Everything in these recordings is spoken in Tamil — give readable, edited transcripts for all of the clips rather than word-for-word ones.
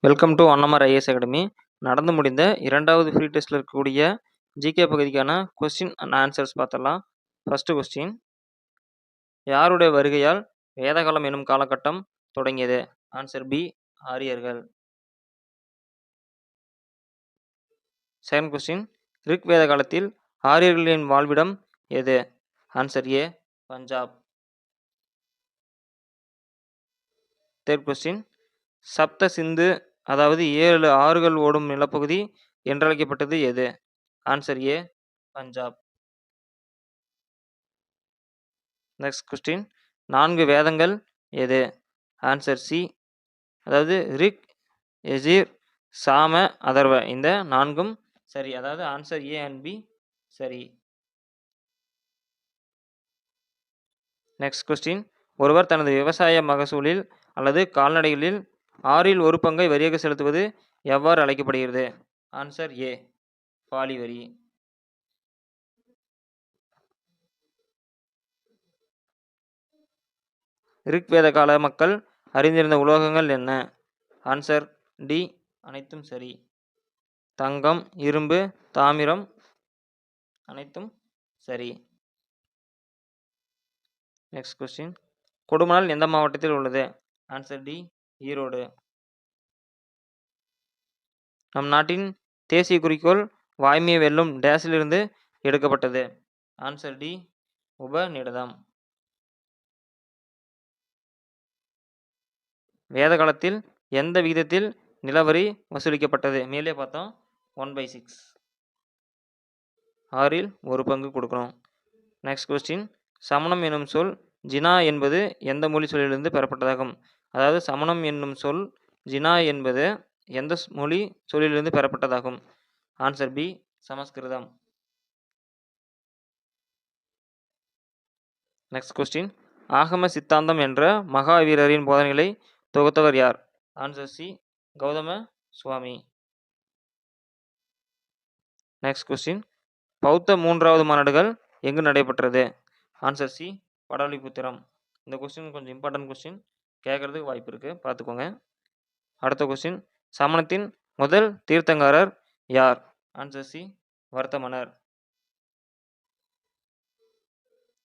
Welcome to Annamar IAS academy. நடந்து முடிந்த 2வது ஃப்ரீ டெஸ்ட்டில் இருக்கக்கூடிய ஜிகே பகுதிக்கான கொஸ்டின் அண்ட் ஆன்சர்ஸ் பார்த்தலாம். ஃபர்ஸ்ட் கொஸ்டின், யாருடைய வருகையால் வேதகாலம் எனும் காலகட்டம் தொடங்கியது? ஆன்சர் பி, ஆரியர்கள். செகண்ட் கொஸ்டின், ரிக் வேத காலத்தில் ஆரியர்களின் வாழ்விடம் எது? Answer A, Punjab. Third question, சப்த சிந்து அதாவது 7 ஆறுகள் ஓடும் நிலப்பகுதி என்றழைக்கப்பட்டது எது? Answer A, Punjab. Next question, 4 வேதங்கள் எது? ஆன்சர் சி, அதாவது ரிக், யஜுர், சாம, அதர்வ. இந்த 4ம் சரி, அதாவது ஆன்சர் ஏ அண்ட் பி சரி. நெக்ஸ்ட் கொஸ்டின், ஒருவர் தனது விவசாய மகசூலில் அல்லது கால்நடைகளில் 6இல் ஒரு பங்கை வரியாக செலுத்துவது எவ்வாறு அழைக்கப்படுகிறது? ஆன்சர் ஏ, பாலி வரி. ரிக் வேத கால மக்கள் அறிந்திருந்த உலோகங்கள் என்ன? ஆன்சர் டி, அனைத்தும் சரி. தங்கம், இரும்பு, தாமிரம், அனைத்தும் சரி. நெக்ஸ்ட் கொஸ்டின், கொடுமணல் எந்த மாவட்டத்தில் உள்ளது? Answer D, Erode. நம் நாட்டின் தேசிய குறிக்கோள் வாய்மையை வெல்லும் டேஸிலிருந்து எடுக்கப்பட்டது? ஆன்சர் டி, உபநிடதம். வேத காலத்தில் எந்த விகிதத்தில் நிலவரி வசூலிக்கப்பட்டது? மேலே பார்த்தோம், 1/6. 6இல் ஒரு பங்கு கொடுக்கணும். நெக்ஸ்ட் கொஸ்டின், சமணம் என்னும் சொல் ஜினா என்பது எந்த மொழி சொல்லிலிருந்து பெறப்பட்டதாகும்? அதாவது சமணம் என்னும் சொல் ஜினா என்பது எந்த மொழி சொல்லிலிருந்து பெறப்பட்டதாகும்? Answer B, Sanskrit. Next question, ஆகம சித்தாந்தம் என்ற மகாவீரரின் போதனைகளை தொகுத்தவர் யார்? Answer C, Gautama Swami. Next question, பௌத்த 3வது மாநாடுகள் எங்கு நடைபெற்றது? Answer C, Pataliputra. இந்த கொஸ்டின் கொஞ்சம் இம்பார்ட்டன்ட் கொஸ்டின், கேட்கறதுக்கு வாய்ப்பு இருக்கு, பார்த்துக்கோங்க. அடுத்த கொஸ்டின், சமணத்தின் முதல் தீர்த்தங்காரர் யார்? Answer C, வர்த்தமனர்.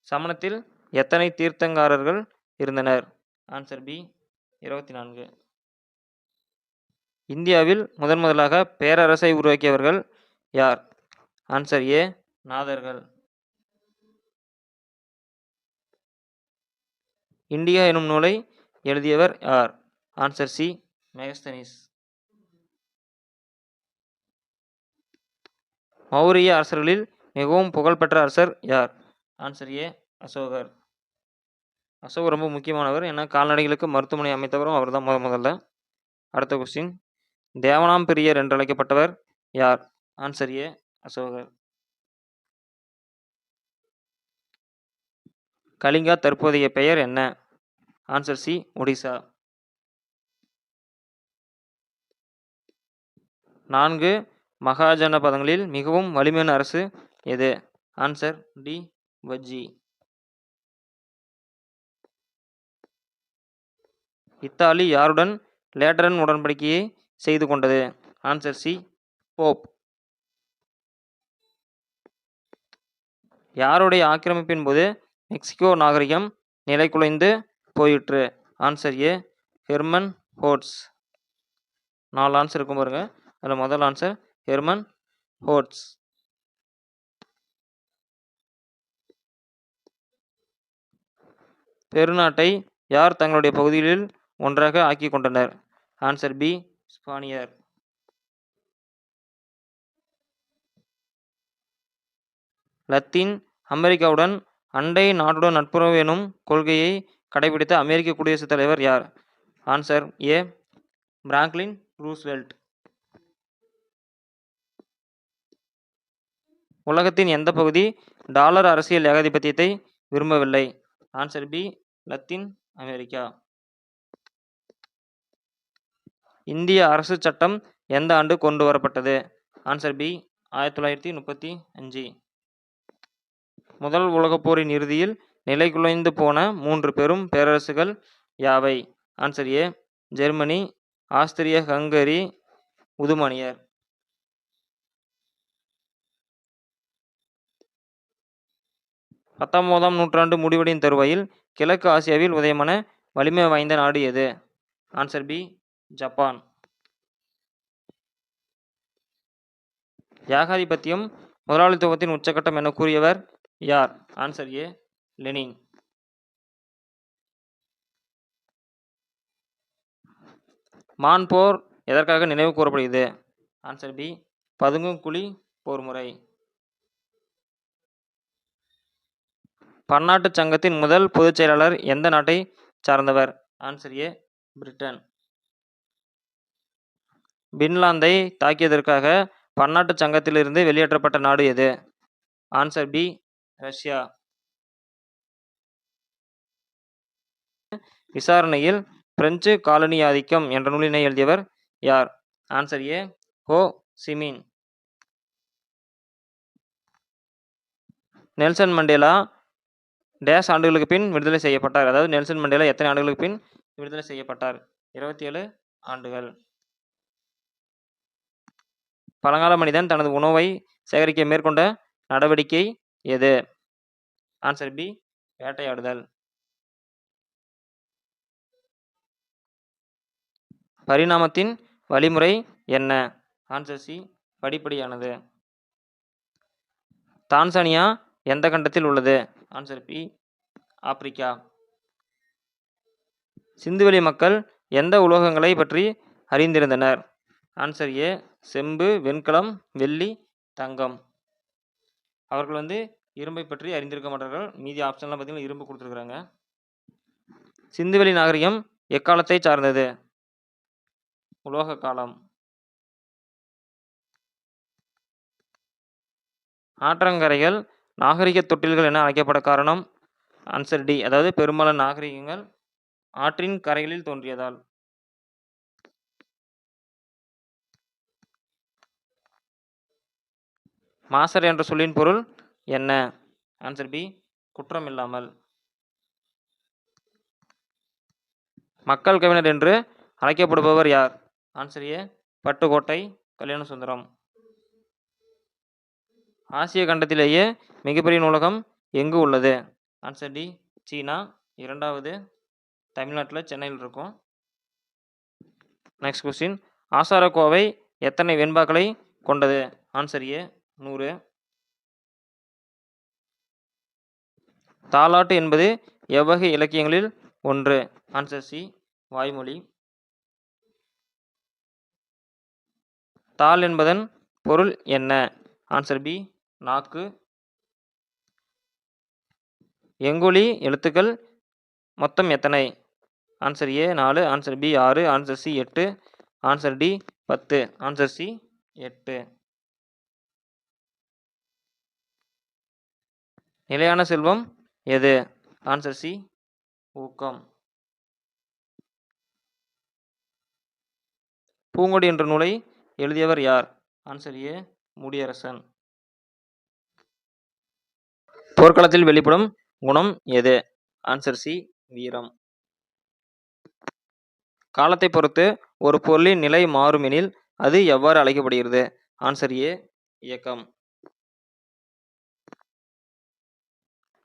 சமணத்தில் எத்தனை தீர்த்தங்காரர்கள் இருந்தனர்? Answer B, 24. இந்தியாவில் முதலாக பேரரசை உருவாக்கியவர்கள் யார்? ஆன்சர் ஏ, நாதர்கள். இந்தியா எனும் நூலை எழுதியவர் யார்? Answer C, Megasthenes. மௌரிய அரசர்களில் மிகவும் புகழ்பெற்ற அரசர் யார்? ஆன்சர் ஏ, அசோகர். அசோகர் ரொம்ப முக்கியமானவர், ஏன்னா கால்நடைகளுக்கு மருத்துவமனை அமைத்தவரும் அவர் தான் முதல்ல. அடுத்த கொஸ்டின், தேவனாம்பிரியர் என்று அழைக்கப்பட்டவர் யார்? ஆன்சர் ஏ, அசோகர். கலிங்கா தற்போதைய பெயர் என்ன? Answer C, Odisha. 4 மகாஜனபதங்களில் மிகவும் வலிமையான அரசு எது? Answer D, Vajji. இத்தாலி யாருடன் லேட்டரன் உடன்படிக்கையை செய்து கொண்டது? Answer C, pope. யாருடைய ஆக்கிரமிப்பின் போது மெக்சிகோ நாகரிகம் நிலைகுலைந்து போயிற்று? Answer A, Hernan Cortes. 4 answer இருக்கும் பாருங்க, அதில் முதல் ஆன்சர் ஹெர்மன் ஹோட்ஸ். பெருநாட்டை யார் தங்களுடைய பகுதிகளில் ஒன்றாக ஆக்கி கொண்டனர்? Answer B, ஸ்பானியர். லத்தீன் அமெரிக்காவுடன் அண்டை நாட்டுடன் நட்புறவு எனும் கொள்கையை கடைபிடித்த அமெரிக்க குடியரசுத் தலைவர் யார்? Answer A, Franklin Roosevelt. உலகத்தின் எந்த பகுதி டாலர் அரசியல் ஏகாதிபத்தியத்தை விரும்பவில்லை? Answer B, Latin America. இந்திய அரசு சட்டம் எந்த ஆண்டு கொண்டு வரப்பட்டது? Answer B, 1935. முதல் உலகப் போரின் இறுதியில் நிலைகுலைந்து போன 3 பெரும் பேரரசுகள் யாவை? Answer A, Germany, Austria Hungary உதுமானியர். 19ஆம் நூற்றாண்டு முடிவடையும் தருவாயில் கிழக்கு ஆசியாவில் உதயமான வலிமை வாய்ந்த நாடு எது? Answer B Japan. ஏகாதிபத்தியம் முதலாளித்துவத்தின் உச்சகட்டம் என கூறியவர் யார்? ஆன்சர் ஏ லெனின். மான் போர் எதற்காக நினைவு கூறப்படுகிறது? ஆன்சர் பி பதுங்கும் குழி போர் முறை. பன்னாட்டு சங்கத்தின் முதல் பொதுச் செயலாளர் எந்த நாட்டை சார்ந்தவர்? Answer A Britain. பின்லாந்தை தாக்கியதற்காக பன்னாட்டு சங்கத்திலிருந்து வெளியேற்றப்பட்ட நாடு எது? Answer B Russia. விசாரணையில் பிரெஞ்சு காலனி ஆதிக்கம் என்ற நூலினை எழுதியவர் யார்? ஆன்சர் ஏ ஹோ சிமின். நெல்சன் மண்டேலா டேஸ் ஆண்டுகளுக்கு பின் விடுதலை செய்யப்பட்டார். அதாவது நெல்சன் மண்டேலா எத்தனை ஆண்டுகளுக்கு பின் விடுதலை செய்யப்பட்டார்? 27 ஆண்டுகள். பழங்கால மனிதன் தனது உணவை சேகரிக்க மேற்கொண்ட நடவடிக்கை எது? Answer B வேட்டையாடுதல். பரிணாமத்தின் வழிமுறை என்ன? Answer C படிப்படியானது. தான்சானியா எந்த கண்டத்தில் உள்ளது? Answer B Africa. சிந்துவெளி மக்கள் எந்த உலோகங்களை பற்றி அறிந்திருந்தனர்? ஆன்சர் ஏ செம்பு, வெண்கலம், வெள்ளி, தங்கம். அவர்கள் இரும்பை பற்றி அறிந்திருக்க மாட்டார்கள். மீதி ஆப்ஷன்லாம் பார்த்தீங்கன்னா இரும்பு கொடுத்துருக்குறாங்க. சிந்துவெளி நாகரிகம் எக்காலத்தை சார்ந்தது? உலோக காலம். ஆற்றங்கரைகள் நாகரிக தொட்டில்கள் என அழைக்கப்பட காரணம்? ஆன்சர் டி அதாவது பெரும்பாலான நாகரிகங்கள் ஆற்றின் கரைகளில் தோன்றியதால். மாசர் என்ற சொல்லின் பொருள் என்ன? ஆன்சர் பி குற்றம் இல்லாமல். மக்கள் கவிஞர் என்று அழைக்கப்படுபவர் யார்? ஆன்சர் ஏ பட்டுக்கோட்டை கல்யாண சுந்தரம். ஆசிய கண்டத்திலேயே மிகப்பெரிய நூலகம் எங்கு உள்ளது? ஆன்சர் டி சீனா. இரண்டாவது தமிழ்நாட்டில் சென்னையில் இருக்கும். Next question. ஆசாரக்கோவை எத்தனை வெண்பாக்களை கொண்டது? Answer A 100. தாலாட்டு என்பது எவ்வகை இலக்கியங்களில் ஒன்று? ஆன்சர் சி வாய்மொழி. தாள் என்பதன் பொருள் என்ன? ஆன்சர் பி நாக்கு. எங்கொலி எழுத்துக்கள் மொத்தம் எத்தனை? Answer A 4, answer B 6, answer C 8, answer D 10, answer C 8. நிலையான செல்வம் எது? ஆன்சர் சி ஊக்கம். பூங்கொடி என்ற நூலை எழுதியவர் யார்? ஆன்சர் ஏ முடியரசன். போர்க்களத்தில் வெளிப்படும் குணம் எது? ஆன்சர் சி வீரம். காலத்தை பொறுத்து ஒரு பொருளின் நிலை மாறும் எனில் அது எவ்வாறு அழைக்கப்படுகிறது? ஆன்சர் ஏ இயக்கம்.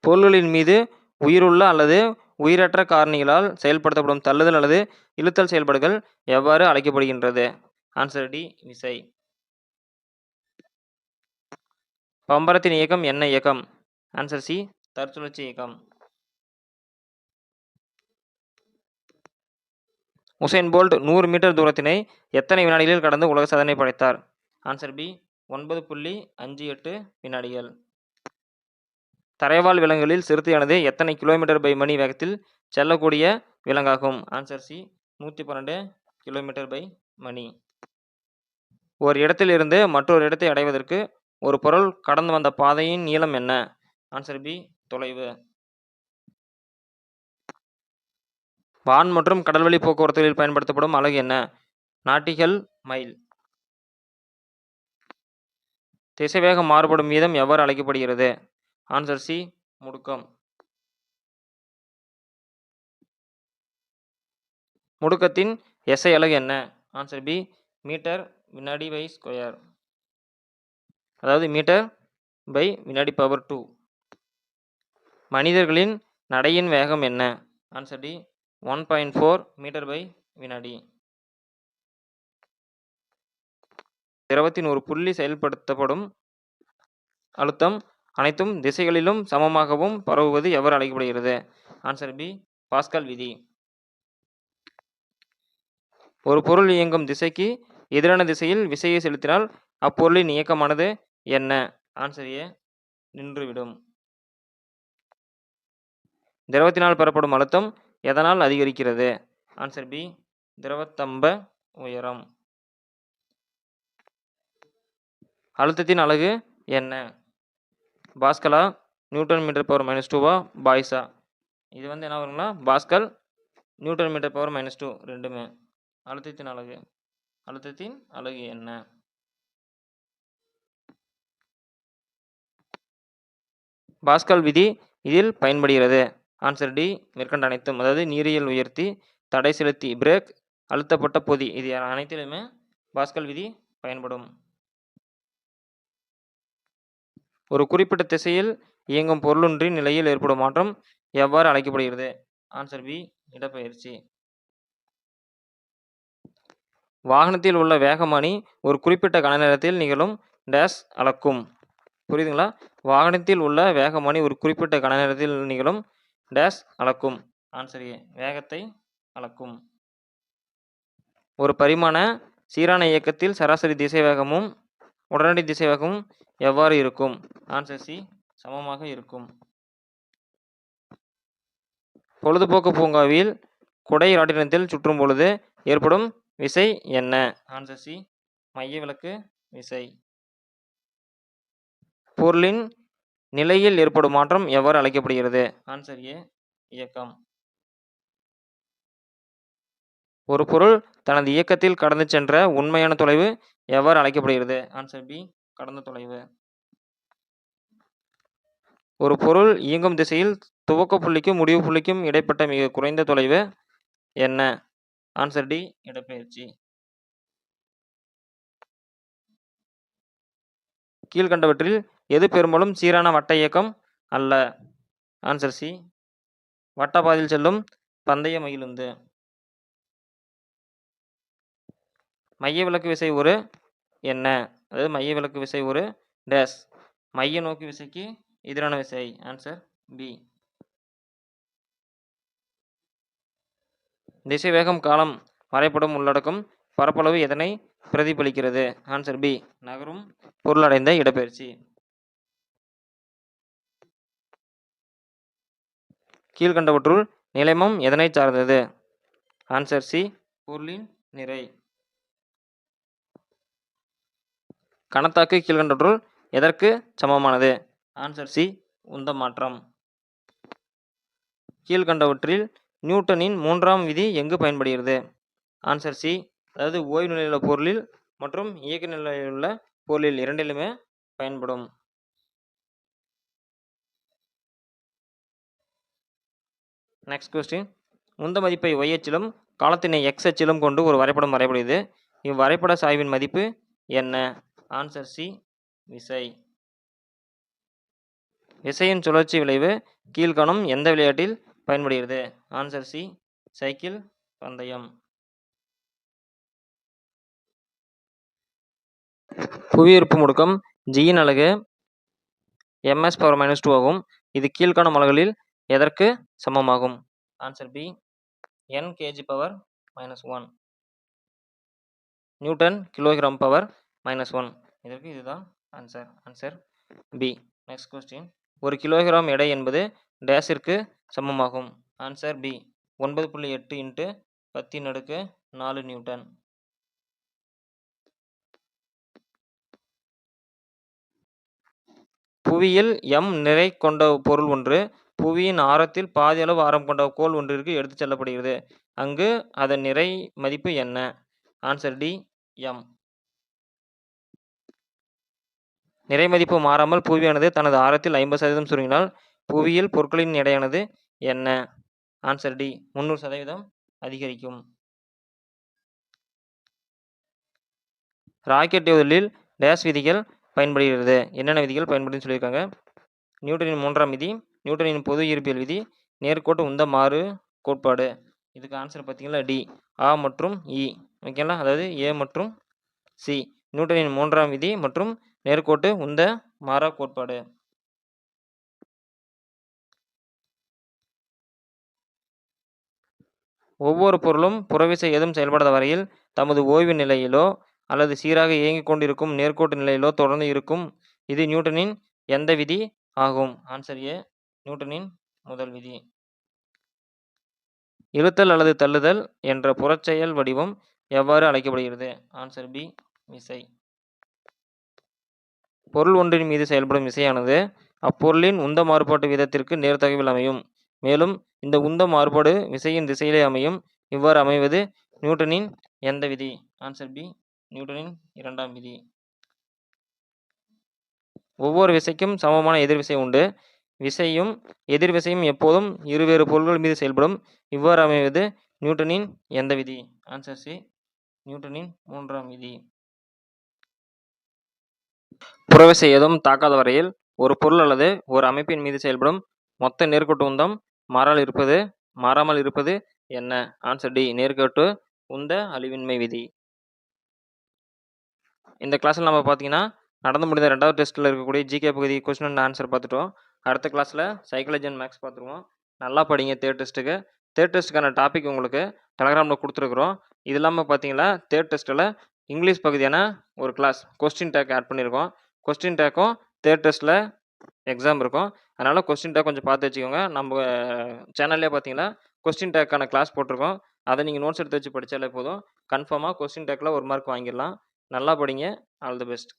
பொருள்களின் மீது உயிருள்ள அல்லது உயிரற்ற காரணிகளால் செயல்படுத்தப்படும் தள்ளுதல் அல்லது இழுத்தல் செயல்பாடுகள் எவ்வாறு அழைக்கப்படுகின்றது? ஆன்சர் டி விசை. பம்பரத்தின் இயக்கம் என்ன இயக்கம்? ஆன்சர் சி தற்சுழற்சி இயக்கம். உசைன் போல்ட் 100 மீட்டர் தூரத்தினை எத்தனை வினாடிகளில் கடந்து உலக சாதனை படைத்தார்? ஆன்சர் பி 9.58 வினாடிகள். தரைவாழ் விலங்குகளில் சிறுத்தையானது எத்தனை km/மணி வேகத்தில் செல்லக்கூடிய விலங்காகும்? Answer C 112 km/மணி. ஒரு இடத்தில் இருந்து மற்றொரு இடத்தை அடைவதற்கு ஒரு பொருள் கடந்து வந்த பாதையின் நீளம் என்ன? ஆன்சர் பி தொலைவு. வான் மற்றும் கடல்வழி போக்குவரத்துகளில் பயன்படுத்தப்படும் அலகு என்ன? Nautical mile. திசைவேகம் மாறுபடும் வீதம் எவ்வாறு அழைக்கப்படுகிறது? ஆன்சர் சி முடுக்கம். முடுக்கத்தின் எஸ்ஐ அலகு என்ன? ஆன்சர் பி மீட்டர் வினாடி பை ஸ்கொயர், அதாவது மீட்டர் பை வினாடி பவர் 2. மனிதர்களின் நடையின் வேகம் என்ன? ஆன்சர் டி 1.4 மீட்டர் பை வினாடி. திரவத்தின் ஒரு புள்ளி செயல்படுத்தப்படும் அழுத்தம் அனைத்தும் திசைகளிலும் சமமாகவும் பரவுவது எவ்வாறு அழைக்கப்படுகிறது? ஆன்சர் பி பாஸ்கல் விதி. ஒரு பொருள் இயங்கும் திசைக்கு எதிரான திசையில் விசையை செலுத்தினால் அப்பொருளின் இயக்கமானது என்ன? ஆன்சர் ஏ நின்றுவிடும். திரவத்தினால் பெறப்படும் அழுத்தம் எதனால் அதிகரிக்கிறது? ஆன்சர் பி திரவத்தம்ப உயரம். அழுத்தத்தின் அலகு என்ன? பாஸ்கலா, நியூட்டன் மீட்டர் பவர் -2வா, பாய்ஸா? இது என்ன வருங்களா, பாஸ்கல், நியூட்டன் மீட்டர் பவர் -2 ரெண்டுமே. அழுத்தத்தின் அலகு என்ன? பாஸ்கல் விதி இதில் பயன்படுகிறது. ஆன்சர் டி மேற்கண்ட அனைத்தும், அதாவது நீரியல் உயர்த்தி, தடை செலுத்தி, பிரேக், அழுத்தப்பட்ட பொதி, இது அனைத்திலுமே பாஸ்கல் விதி பயன்படும். ஒரு குறிப்பிட்ட திசையில் இயங்கும் பொருளொன்றின் நிலையில் ஏற்படும் மாற்றம் எவ்வாறு அழைக்கப்படுகிறது? ஆன்சர் பி இடப்பெயர்ச்சி. வாகனத்தில் உள்ள வேகமானி ஒரு குறிப்பிட்ட கன நேரத்தில் நிகழும் டேஷ் அளக்கும். புரியுதுங்களா? வாகனத்தில் உள்ள வேகமானி ஒரு குறிப்பிட்ட கன நேரத்தில் நிகழும் டேஷ் அளக்கும். ஆன்சர் ஏ வேகத்தை அளக்கும். ஒரு பரிமாண சீரான இயக்கத்தில் சராசரி திசைவேகமும் உடனடி திசைவேகமும் எவ்வாறு இருக்கும்? ஆன்சர் சி சமமாக இருக்கும். பொழுதுபோக்கு பூங்காவில் குடை ராட்டினத்தில் சுற்றும் பொழுது ஏற்படும் விசை என்ன? ஆன்சர் சி மையவிலக்கு விசை. பொருளின் நிலையில் ஏற்படும் மாற்றம் எவ்வாறு அழைக்கப்படுகிறது? ஆன்சர் ஏ இயக்கம். ஒரு பொருள் தனது இயக்கத்தில் கடந்து சென்ற உண்மையான தொலைவு எவ்வாறு அழைக்கப்படுகிறது? ஆன்சர் பி கடந்த தொலைவு. ஒரு பொருள் இயங்கும் திசையில் துவக்க புள்ளிக்கும் முடிவு புள்ளிக்கும் இடைப்பட்ட மிக குறைந்த தொலைவு என்ன? ஆன்சர் டி இடப்பெயர்ச்சி. கீழ்கண்டவற்றில் எது பெரும்பாலும் சீரான வட்ட இயக்கம் அல்ல? ஆன்சர் சி வட்ட பாதையில் செல்லும் பந்தய மகிழுந்து. மையவிலக்கு விசை ஒரு என்ன? அதாவது மையவிலக்கு விசை ஒரு டேஷ், மைய நோக்கி விசைக்கு எதிரான விசை. Answer B. திசைவேகம் காலம் வரைபடம் உள்ளடக்கும் பரப்பளவு எதனை பிரதிபலிக்கிறது? ஆன்சர் பி நகரும் பொருளடைந்த இடப்பெயர்ச்சி. கீழ்கண்டவற்றுள் நிலைமம் எதனை சார்ந்தது? ஆன்சர் சி பொருளின் நிறை. கணத்தாக்கு கீழ்கண்டவற்றுள் எதற்கு சமமானது? ஆன்சர் சி உந்த மாற்றம். கீழ்கண்டவற்றில் நியூட்டனின் 3ஆம் விதி எங்கு பயன்படுகிறது? ஆன்சர் சி அதாவது ஓய்வு நிலையுள்ள பொருளில் மற்றும் இயக்க நிலையுள்ள பொருளில் இரண்டிலுமே பயன்படும். Next question. உந்த மதிப்பை y அச்சிலும் காலத்தினை x அச்சிலும் கொண்டு ஒரு வரைபடம் வரையப்படுகிறது. இவ்வரைபட சாய்வின் மதிப்பு என்ன? ஆன்சர் சி விசை. விசையின் சுழற்சி விளைவு கீழ்காணும் எந்த விளையாட்டில் பயன்படுகிறது? ஆன்சர் சி சைக்கிள் பந்தயம். புவியீர்ப்பு முடுக்கம் ஜியின் அலகு ms/-2 ஆகும். இது கீழ்காணும் அலகுகளில் எதற்கு சமமாகும்? Answer B n kg/-1, newton kg/-1. இதற்கு இதுதான் answer. Answer B. Next question. ஒரு கிலோகிராம் எடை என்பது டேஷிற்கு சமமாகும்? Answer B 9.8 × 10⁴ newton. புவியில் m நிறை கொண்ட பொருள் ஒன்று புவியின் ஆரத்தில் பாதி அளவு ஆரம் கொண்ட கோள் ஒன்றிற்கு எடுத்துச் செல்லப்படுகிறது. அங்கு அதன் நிறை மதிப்பு என்ன? Answer D m. நிறை மதிப்பு மாறாமல் புவியானது தனது ஆரத்தில் 50% சுருங்கினால் புவியில் பொருட்களின் எடையானது என்ன? ஆன்சர் டி 300% அதிகரிக்கும். ராக்கெட் ஏவுதலில் டேஷ் விதிகள் பயன்படுகிறது. என்னென்ன விதிகள் பயன்படுதுன்னு சொல்லியிருக்காங்க. நியூட்டனின் 3ஆம் விதி, நியூட்டனின் பொது இயற்பியல் விதி, நேர்கோட்டு உந்த மாறு கோட்பாடு. இதுக்கு ஆன்சர் பார்த்தீங்கன்னா டி, ஆ மற்றும் இ. ஓகேங்களா, அதாவது ஏ மற்றும் சி. நியூட்டனின் 3ஆம் விதி மற்றும் நேர்கோட்டு உந்த மாறா கோட்பாடு. ஒவ்வொரு பொருளும் புறவிசை ஏதும் செயல்படாத வரையில் தமது ஓய்வு நிலையிலோ அல்லது சீராக இயங்கிக் கொண்டிருக்கும் நேர்கோட்டு நிலையிலோ தொடர்ந்து இருக்கும். இது நியூட்டனின் எந்த விதி ஆகும்? ஆன்சர் ஏ, நியூட்டனின் முதல் விதி. இழுத்தல் அல்லது தள்ளுதல் என்ற புறச்செயல் வடிவம் எவ்வாறு அழைக்கப்படுகிறது? ஆன்சர் பி, விசை. பொருள் ஒன்றின் மீது செயல்படும் விசையானது அப்பொருளின் உந்த மாறுபாட்டு வீதத்திற்கு நேர்தகவில் அமையும். மேலும் இந்த உந்த மாறுபாடு விசையின் திசையிலே அமையும். இவ்வாறு அமைவது நியூட்டனின் எந்த விதி? ஆன்சர் பி, நியூட்டனின் 2ஆம் விதி. ஒவ்வொரு விசைக்கும் சமமான எதிர்விசை உண்டு. விசையும் எதிர்விசையும் எப்போதும் இருவேறு பொருள்கள் மீது செயல்படும். இவ்வாறு அமைவது நியூட்டனின் எந்த விதி? ஆன்சர் சி, நியூட்டனின் 3ஆம் விதி. புறவிசை ஏதும் தாக்காத வரையில் ஒரு பொருள் அல்லது ஒரு அமைப்பின் மீது செயல்படும் மொத்த நேர்கோட்டு உந்தம் மாறாமல் இருப்பது என்ன? ஆன்சர் டி, நேர்கோட்டு உந்த அழிவின்மை விதி. இந்த கிளாஸில் நம்ம பார்த்தீங்கன்னா நடந்து முடிந்த 2வது டெஸ்ட்டில் இருக்கக்கூடிய ஜிகே பகுதி கொஸ்டின் அண்ட் ஆன்சர் பார்த்துட்டோம். அடுத்த கிளாஸில் சைக்காலஜி அண்ட் மேக்ஸ் பார்த்துருவோம். நல்லா படிங்க. தேர்ட் டெஸ்ட்டுக்கான டாபிக் உங்களுக்கு டெலகிராமில் கொடுத்துருக்குறோம். இது இல்லாமல் பார்த்தீங்கன்னா தேர்ட் டெஸ்ட்டில் இங்கிலீஷ் பகுதியான ஒரு கிளாஸ் கொஸ்டின் டேக் ஆட் பண்ணியிருக்கோம். கொஸ்டின் டேக்கும் தேர்ட் டெஸ்ட்டில் எக்ஸாம் இருக்கும். அதனால் கொஸ்டின் டேக் கொஞ்சம் பார்த்து வச்சுக்கோங்க. நம்ம சேனல்லே பார்த்தீங்கன்னா கொஸ்டின் டேக்கான கிளாஸ் போட்டிருக்கோம். அதை நீங்கள் நோட்ஸ் எடுத்து வச்சு படித்தாலே போதும். கன்ஃபார்மாக கொஸ்டின் டேக்கில் 1 மார்க் வாங்கிடலாம். நல்லா படிங்க. All the best.